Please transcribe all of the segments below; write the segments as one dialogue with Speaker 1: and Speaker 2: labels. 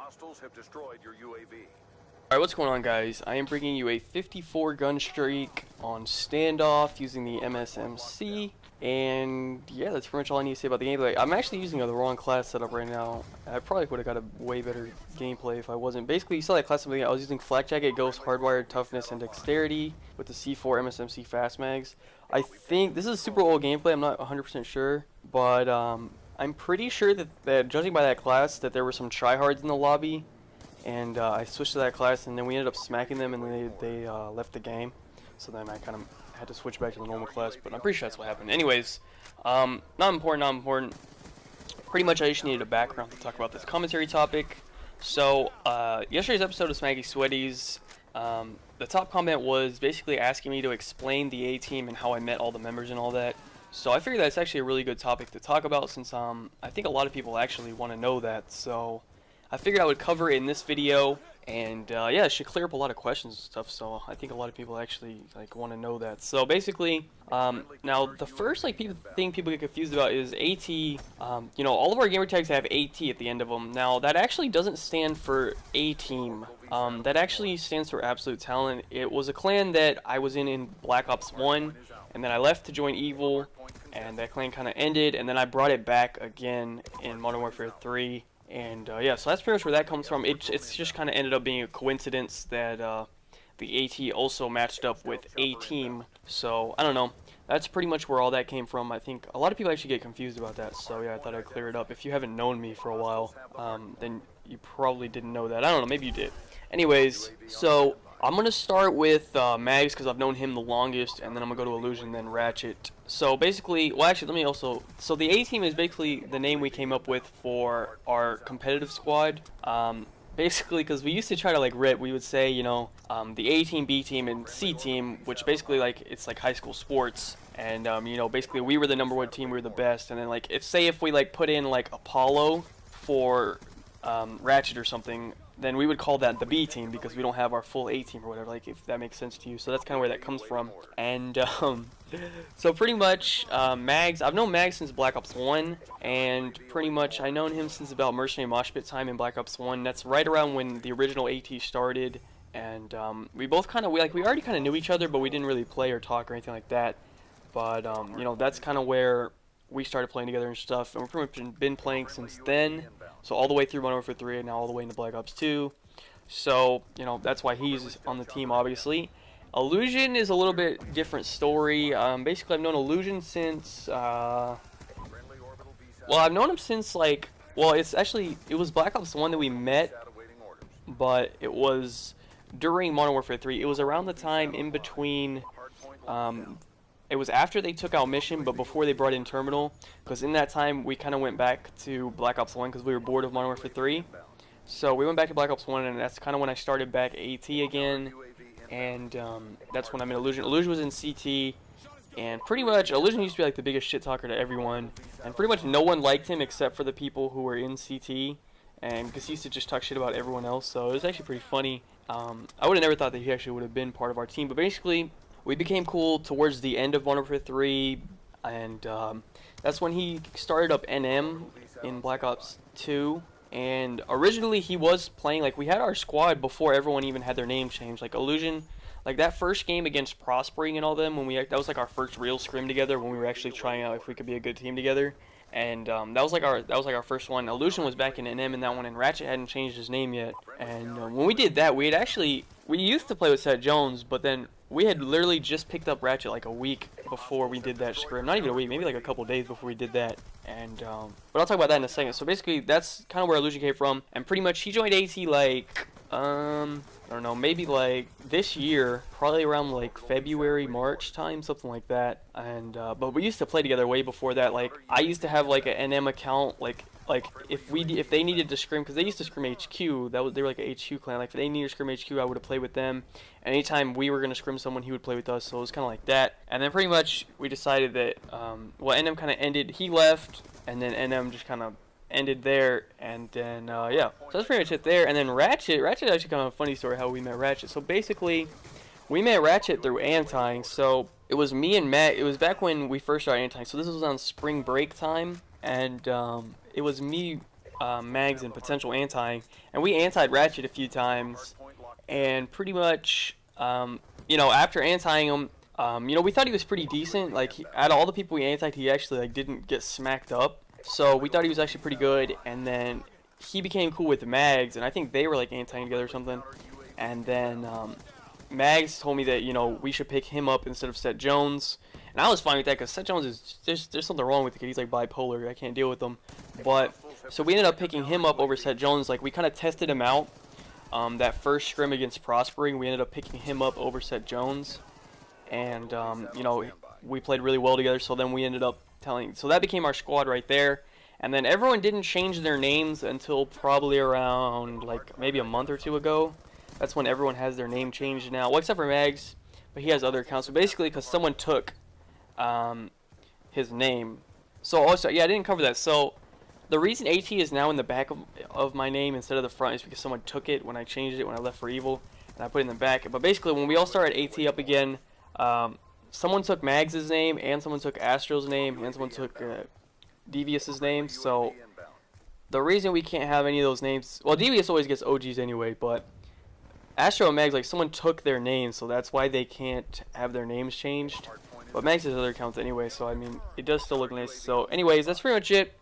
Speaker 1: Hostiles have destroyed your UAV.
Speaker 2: Alright, what's going on, guys? I am bringing you a 54 gun streak on Standoff using the MSMC, and yeah, that's pretty much all I need to say about the gameplay. I'm actually using the wrong class setup right now. I probably would have got a way better gameplay if I wasn't. Basically, you saw that class setup. I was using Flak Jacket, Ghost, Hardwired, Toughness, and Dexterity with the C4 MSMC Fast Mags. I think this is super old gameplay. I'm not 100% sure, but I'm pretty sure that judging by that class, that there were some tryhards in the lobby. And I switched to that class, and then we ended up smacking them, and they left the game. So then I kind of had to switch back to the normal class, but I'm pretty sure that's what happened. Anyways, not important. Pretty much I just needed a background to talk about this commentary topic. So, yesterday's episode of Smaggy Sweaties, the top comment was basically asking me to explain the A-team and how I met all the members and all that. So I figured that's actually a really good topic to talk about, since I think a lot of people actually want to know that. So I figured I would cover it in this video, and yeah, it should clear up a lot of questions and stuff. So I think a lot of people actually want to know that. So basically, now the first thing people get confused about is AT. You know, all of our gamer tags have AT at the end of them. Now that actually doesn't stand for A-team. That actually stands for Absolute Talent. It was a clan that I was in Black Ops 1, and then I left to join Evil, and that clan kind of ended, and then I brought it back again in Modern Warfare 3. And yeah, so that's pretty much where that comes from. It's just kind of ended up being a coincidence that the AT also matched up with A-team. So I don't know. That's pretty much where all that came from. I think a lot of people actually get confused about that. So yeah, I thought I'd clear it up. If you haven't known me for a while, then you probably didn't know that. I don't know. Maybe you did. Anyways, so I'm going to start with Mags, because I've known him the longest, and then I'm going to go to Illusion, then Ratchet. So basically, well actually, let me also, so the A-team is basically the name we came up with for our competitive squad. Basically, because we used to try to rip, we would say, you know, the A-team, B-team, and C-team, which basically it's like high school sports. And, you know, basically we were the #1 team, we were the best. And then if we put in Apollo for Ratchet or something, then we would call that the B team, because we don't have our full A team or whatever, if that makes sense to you. So that's kind of where that comes from. And so pretty much Mags, I've known Mags since Black Ops 1, and pretty much I've known him since about Mercenary Mosh Pit time in Black Ops 1. That's right around when the original AT started, and we both kind of, we already kind of knew each other, but we didn't really play or talk or anything like that. But you know, that's kind of where we started playing together and stuff, and we've pretty much been playing since then. So all the way through Modern Warfare 3, and now all the way into Black Ops 2. So, you know, that's why he's on the team, obviously. Illusion is a little bit different story. Basically, I've known Illusion since, well, I've known him since, well, it was Black Ops 1 that we met, but it was during Modern Warfare 3. It was around the time in between, it was after they took out Mission, but before they brought in Terminal, because in that time we kind of went back to Black Ops 1 because we were bored of Modern Warfare 3. So we went back to Black Ops 1, and that's kind of when I started back AT again, and that's when I'm in Illusion. Illusion was in CT, and pretty much Illusion used to be the biggest shit talker to everyone, and pretty much no one liked him except for the people who were in CT, and because he used to just talk shit about everyone else, so it was actually pretty funny. I would have never thought that he actually would have been part of our team, but basically we became cool towards the end of Modern Warfare 3, and that's when he started up NM in Black Ops 2. And originally he was playing, we had our squad before everyone even had their name changed. Illusion, that first game against Prospering and all them, when that was our first real scrim together, when we were actually trying out if we could be a good team together. And that was our first one. Illusion was back in NM in that one, and Ratchet hadn't changed his name yet. And when we did that, we used to play with Seth Jones, but then we had literally just picked up Ratchet a week before we did that scrim. Not even a week, maybe a couple days before we did that. And but I'll talk about that in a second. So basically, that's kind of where Illusion came from. And pretty much he joined AT I don't know, maybe this year, probably around February, March time, something like that. And but we used to play together way before that. I used to have an NM account, if they needed to scrim, because they used to scrim HQ, they were a HQ clan. If they needed to scrim HQ, I would have played with them. And anytime we were gonna scrim someone, he would play with us. So it was kind of like that. And then pretty much we decided that well, NM kind of ended. He left, and then NM just kind of ended there, and then yeah, so that's pretty much it there. And then Ratchet actually kind of a funny story how we met Ratchet. So basically, we met Ratchet through Anti. So it was me and Matt. It was back when we first started Anti. So this was on spring break time, and it was me, mags and potential anti-ing, and we antied Ratchet a few times, and pretty much, you know, after anti-ing him, you know, we thought he was pretty decent. Like, out of all the people we antied, he actually like didn't get smacked up, so we thought he was actually pretty good. And then he became cool with Mags, and I think they were like anti-ing together or something. And then Mags told me that, you know, we should pick him up instead of Seth Jones. And I was fine with that because Seth Jones is there's something wrong with the kid. He's like bipolar. I can't deal with him. But so we ended up picking him up over Seth Jones. Like, we kind of tested him out. That first scrim against Prospering, we ended up picking him up over Seth Jones. And you know, we played really well together. So then we ended up so that became our squad right there. And then everyone didn't change their names until probably around like maybe a month or two ago. That's when everyone has their name changed now. Well, except for Mags, but he has other accounts. So basically, because someone took his name. So also, yeah, I didn't cover that. So the reason AT is now in the back of my name instead of the front is because someone took it when I changed it when I left for Evil, and I put it in the back. But basically, when we all started AT up again, someone took Mags' name, and someone took Astro's name, and someone took Devious's name. So the reason we can't have any of those names, well, Devious always gets OGs anyway, but Astro and Mags, like, someone took their names, so that's why they can't have their names changed. But Mags has other accounts anyway, so I mean, it does still look nice. So anyways, that's pretty much it.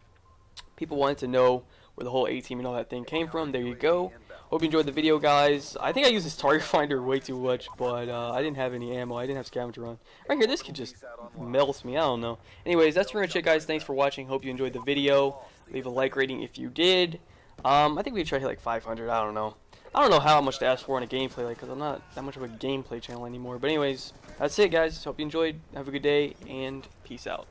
Speaker 2: People wanted to know where the whole A-team and all that thing came from. There you go. Hope you enjoyed the video, guys. I think I used this target finder way too much, but I didn't have any ammo. I didn't have scavenger on. Right here, this kid just melts me. I don't know. Anyways, that's pretty much it, guys. Thanks for watching. Hope you enjoyed the video. Leave a like rating if you did. I think we could try to hit like 500. I don't know. I don't know how much to ask for in a gameplay, like, because I'm not that much of a gameplay channel anymore. But anyways, that's it, guys. Hope you enjoyed. Have a good day, and peace out.